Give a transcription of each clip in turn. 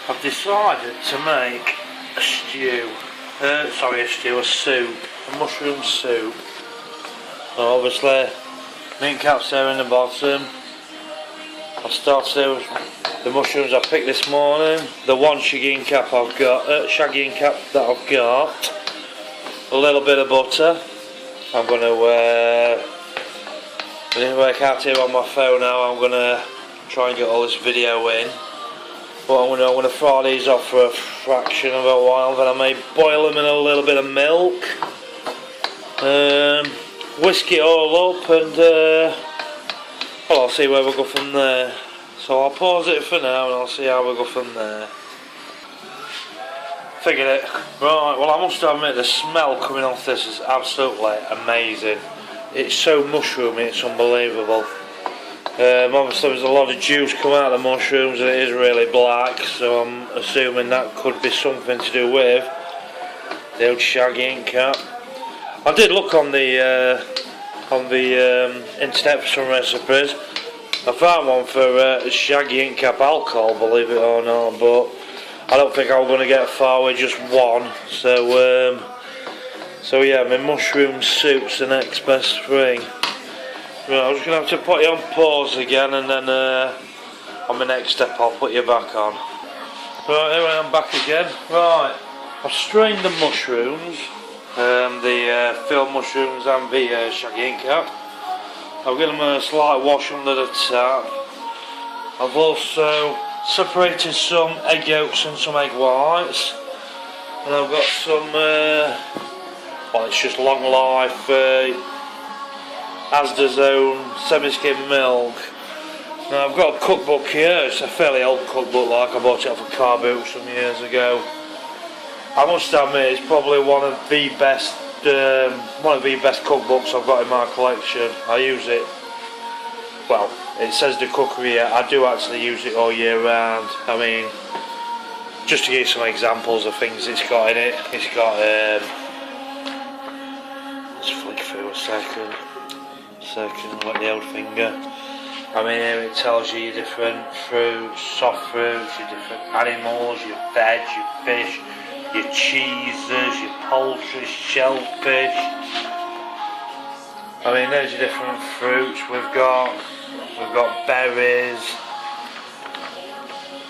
I've decided to make a stew. A soup. A mushroom soup. So obviously, mint caps there in the bottom. I've started with the mushrooms I picked this morning. The one shagging cap I've got, that I've got. A little bit of butter. I'm going to work out here on my phone now. I'm going to try and get all this video in. But I'm going to fry these off for a fraction of a while. Then I may boil them in a little bit of milk. Whisk it all up and well, I'll see where we go from there. So I'll pause it for now and I'll see how we go from there. Figured it. Right, well I must admit the smell coming off this is absolutely amazing. It's so mushroomy, it's unbelievable. Obviously there's a lot of juice coming out of the mushrooms and it is really black, so I'm assuming that could be something to do with the old shagging cap. I did look on the internet for some recipes. I found one for shaggy ink cap alcohol, believe it or not, but I don't think I'm going to get far with just one. So yeah, my mushroom soup's the next best thing. Right, I'm just going to have to put you on pause again, and then on my next step I'll put you back on. Right, here I am back again. Right, I've strained the mushrooms, the filled mushrooms and the shagging cap. I've given them a slight wash under the tap. I've also separated some egg yolks and some egg whites, and I've got some well, it's just long life Asda's own semi-skim milk. Now I've got a cookbook here. It's a fairly old cookbook, like I bought it off a car boot some years ago. I must admit it's probably one of the best cookbooks I've got in my collection. I use it, well, it says the cookery here, I do actually use it all year round. I mean, just to give you some examples of things it's got in it, it's got, let's flick through a second, like the old finger. I mean, here it tells you your different fruits, soft fruits, your different animals, your veg, your fish, your cheeses, your poultry, shellfish. I mean, there's your different fruits. We've got berries.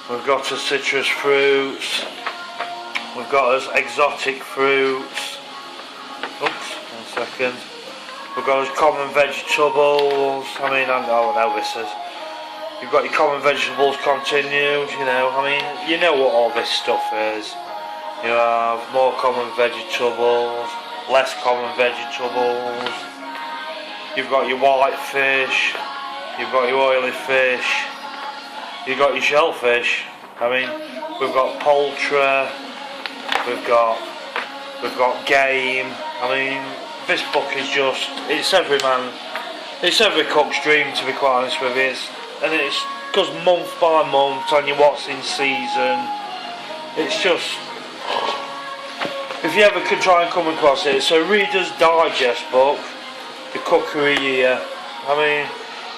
We've got our citrus fruits. We've got us exotic fruits. Oops, 1 second. We've got us common vegetables. I mean, I know this is. You've got your common vegetables continued. You know, I mean, you know what all this stuff is. You have more common vegetables, less common vegetables. You've got your white fish, you've got your oily fish, you've got your shellfish. I mean, we've got poultry, we've got game. I mean, this book is just, it's every cook's dream, to be quite honest with you. And it goes month by month, telling you what's in season. It's just, if you ever could try and come across it, it's a Reader's Digest book, the cookery year. I mean,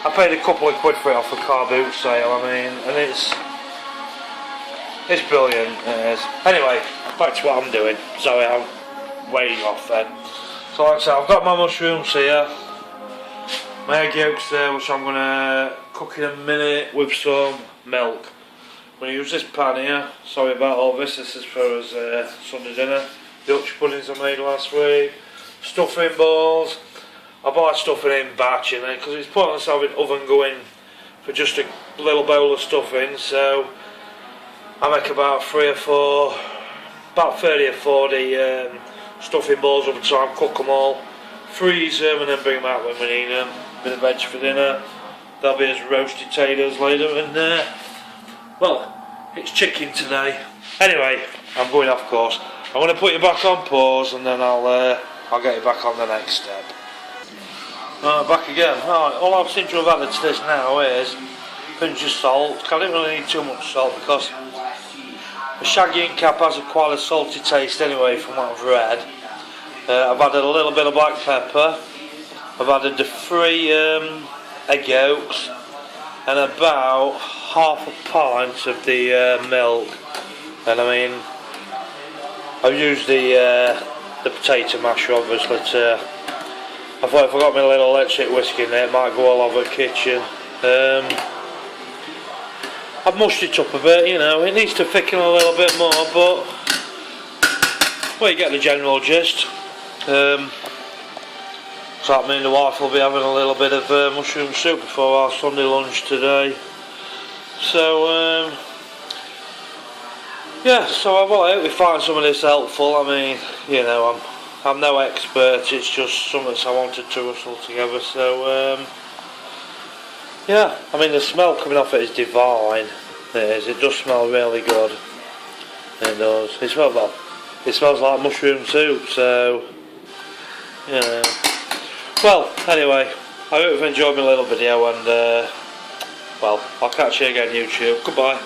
I paid a couple of quid for it off a car boot sale, I mean, and it's brilliant, it is. Anyway, back to what I'm doing. Sorry, I'm way off then. So like I said, I've got my mushrooms here, my egg yolks there, which I'm going to cook in a minute with some milk. I'm going to use this pan here. Sorry about all this. This is for us Sunday dinner. Dutch puddings I made last week. Stuffing balls. I buy stuffing in batch in it because it's pointless having oven going for just a little bowl of stuffing. So I make about 30 or 40 stuffing balls over time. Cook them all, freeze them, and then bring them out when we need them. Bit of veg for dinner. There'll be as roasted potatoes later, and well, it's chicken today. Anyway, I'm going off course. I'm going to put you back on pause, and then I'll get you back on the next step. Right, back again. Right, all I seem to have added to this now is a pinch of salt. I don't really need too much salt because the shagging cap has quite a salty taste anyway, from what I've read. I've added a little bit of black pepper. I've added the 3 egg yolks and about half a pint of the milk. And I mean, I've used the potato masher obviously to. I thought if I got my little electric whisk in there, it might go all over the kitchen. I've mushed it up a bit, you know, it needs to thicken a little bit more, but well, you get the general gist. So that means the wife will be having a little bit of mushroom soup before our Sunday lunch today. So yeah, so I hope we find some of this helpful. I mean, you know, I'm no expert, it's just something I wanted to rustle together. So yeah, I mean the smell coming off it is divine. It does smell really good. It does. It smells like mushroom soup, so you know. Well, anyway, I hope you've enjoyed my little video, and well, I'll catch you again YouTube. Goodbye.